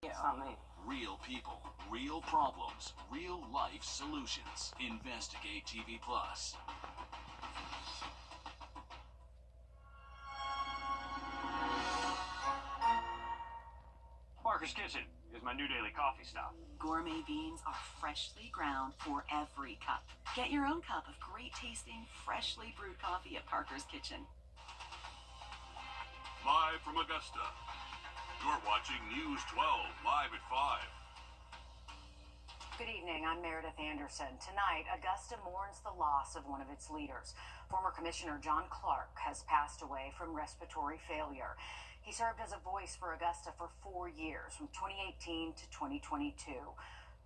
It's not me. Real people, real problems, real life solutions. Investigate TV Plus. Parker's Kitchen is my new daily coffee stop. Gourmet beans are freshly ground for every cup. Get your own cup of great tasting, freshly brewed coffee at Parker's Kitchen. Live from Augusta, you're watching News 12, live at 5. Good evening, I'm Meredith Anderson. Tonight, Augusta mourns the loss of one of its leaders. Former Commissioner John Clark has passed away from respiratory failure. He served as a voice for Augusta for 4 years, from 2018 to 2022.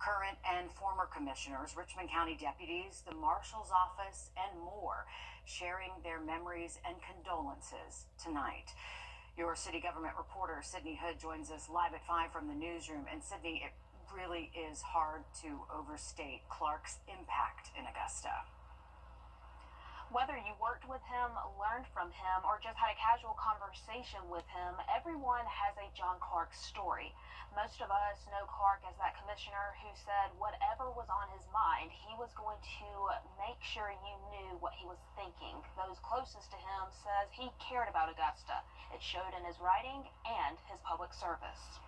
Current and former commissioners, Richmond County deputies, the Marshal's Office, and more, sharing their memories and condolences tonight. Your city government reporter, Sydney Hood, joins us live at 5 from the newsroom. And Sydney, it really is hard to overstate Clark's impact in Augusta. Whether you worked with him, learned from him, or just had a casual conversation with him, everyone has a John Clark story. Most of us know Clark as that commissioner who said whatever was on his mind, he was going to make sure you knew what he was thinking. Those closest to him says he cared about Augusta. It showed in his writing and his public service.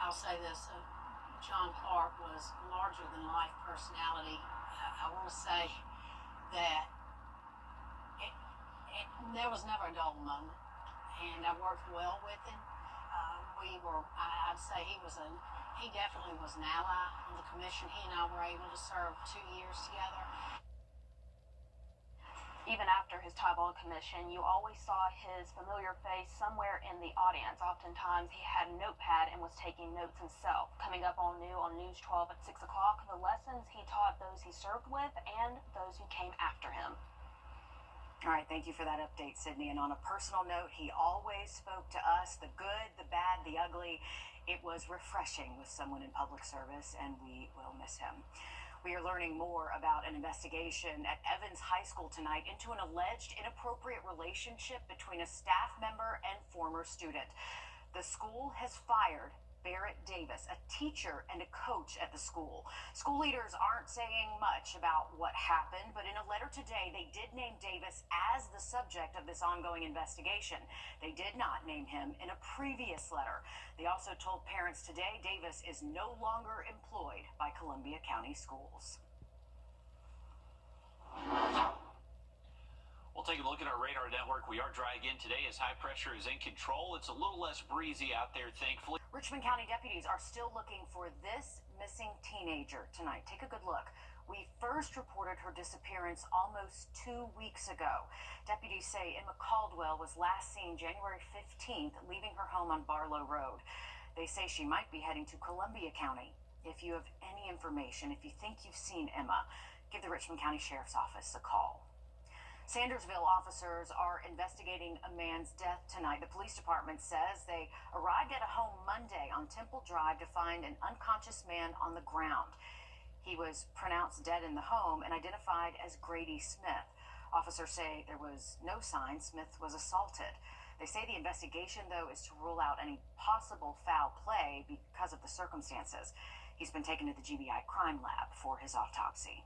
I'll say this, John Clark was larger than life personality. I want to say that there was never a dull moment, and I worked well with him. I'd say he definitely was an ally on the commission. He and I were able to serve 2 years together. Even after his time on commission, you always saw his familiar face somewhere in the audience. Oftentimes, he had a notepad and was taking notes himself. Coming up on News 12 at 6 o'clock, the lessons he taught those he served with and those who came after him. All right, thank you for that update, Sydney. And on a personal note, he always spoke to us, the good, the bad, the ugly. It was refreshing with someone in public service, and we will miss him. We are learning more about an investigation at Evans High School tonight into an alleged inappropriate relationship between a staff member and former student. The school has fired Barrett Davis, a teacher and a coach at the school. School leaders aren't saying much about what happened, but in a letter today, they did name Davis as the subject of this ongoing investigation. They did not name him in a previous letter. They also told parents today Davis is no longer employed by Columbia County Schools. We'll take a look at our radar network. We are dry again today as high pressure is in control. It's a little less breezy out there, thankfully. Richmond County deputies are still looking for this missing teenager tonight. Take a good look. We first reported her disappearance almost 2 weeks ago. Deputies say Emma Caldwell was last seen January 15th, leaving her home on Barlow Road. They say she might be heading to Columbia County. If you have any information, if you think you've seen Emma, give the Richmond County Sheriff's Office a call. Sandersville officers are investigating a man's death tonight. The police department says they arrived at a home Monday on Temple Drive to find an unconscious man on the ground. He was pronounced dead in the home and identified as Grady Smith. Officers say there was no sign Smith was assaulted. They say the investigation, though, is to rule out any possible foul play because of the circumstances. He's been taken to the GBI crime lab for his autopsy.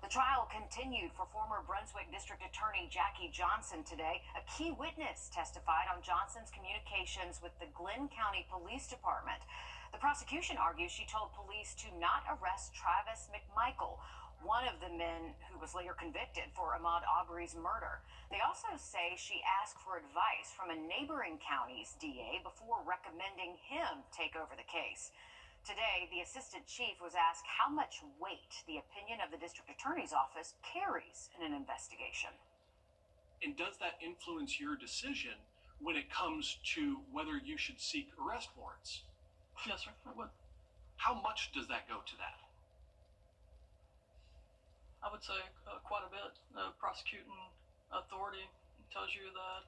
The trial continued for former Brunswick District Attorney Jackie Johnson today. A key witness testified on Johnson's communications with the Glenn County Police Department. The prosecution argues she told police to not arrest Travis McMichael, one of the men who was later convicted for Ahmaud Arbery's murder. They also say she asked for advice from a neighboring county's DA before recommending him take over the case. Today, the assistant chief was asked how much weight the opinion of the district attorney's office carries in an investigation. And does that influence your decision when it comes to whether you should seek arrest warrants? Yes, sir. I would. How much does that go to that? I would say quite a bit. The prosecuting authority tells you that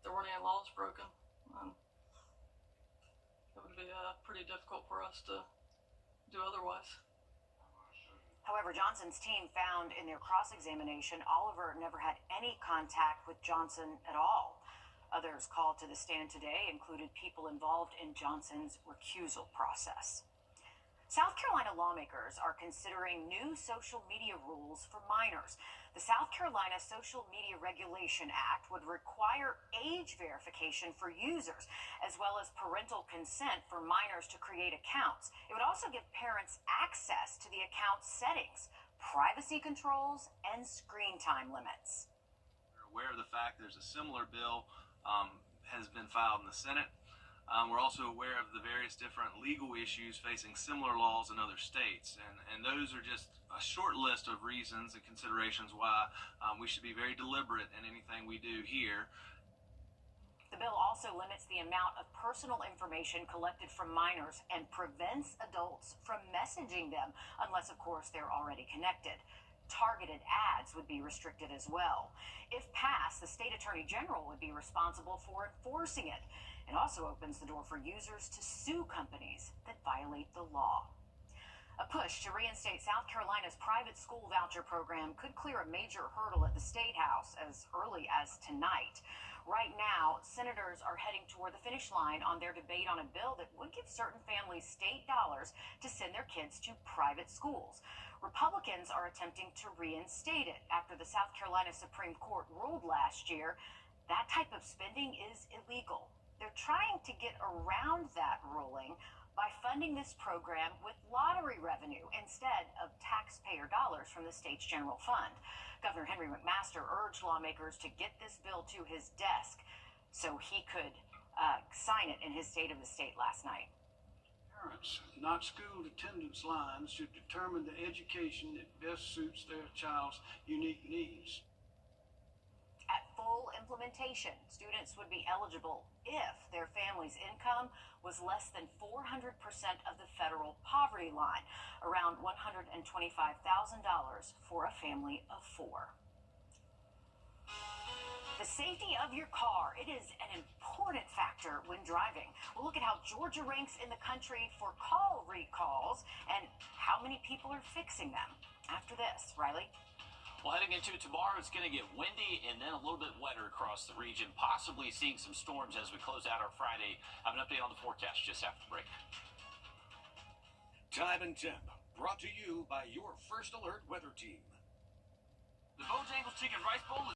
there weren't any laws broken. It would be pretty difficult for us to do otherwise. However, Johnson's team found in their cross-examination Oliver never had any contact with Johnson at all. Others called to the stand today included people involved in Johnson's recusal process. South Carolina lawmakers are considering new social media rules for minors. The South Carolina Social Media Regulation Act would require age verification for users, as well as parental consent for minors to create accounts. It would also give parents access to the account settings, privacy controls, and screen time limits. We're aware of the fact there's a similar bill has been filed in the Senate. We're also aware of the various different legal issues facing similar laws in other states, and those are just a short list of reasons and considerations why we should be very deliberate in anything we do here. The bill also limits the amount of personal information collected from minors and prevents adults from messaging them, unless, of course, they're already connected. Targeted ads would be restricted as well. If passed, the state attorney general would be responsible for enforcing it. It also opens the door for users to sue companies that violate the law. A push to reinstate South Carolina's private school voucher program could clear a major hurdle at the State House as early as tonight. Right now, senators are heading toward the finish line on their debate on a bill that would give certain families state dollars to send their kids to private schools. Republicans are attempting to reinstate it after the South Carolina Supreme Court ruled last year that type of spending is illegal. They're trying to get around that ruling by funding this program with lottery revenue instead of taxpayer dollars from the state's general fund. Governor Henry McMaster urged lawmakers to get this bill to his desk so he could sign it in his State of the State last night. Parents, not school attendance lines, should determine the education that best suits their child's unique needs. At full implementation, students would be eligible if their family's income was less than 400% of the federal poverty line, around $125,000 for a family of four. The safety of your car, it is an important factor when driving. We'll look at how Georgia ranks in the country for call recalls and how many people are fixing them. After this, Riley. Well, heading into tomorrow, it's going to get windy and then a little bit wetter across the region, possibly seeing some storms as we close out our Friday. I have an update on the forecast just after the break. Time and Temp, brought to you by your First Alert Weather Team. The Bojangles Chicken Rice Bowl is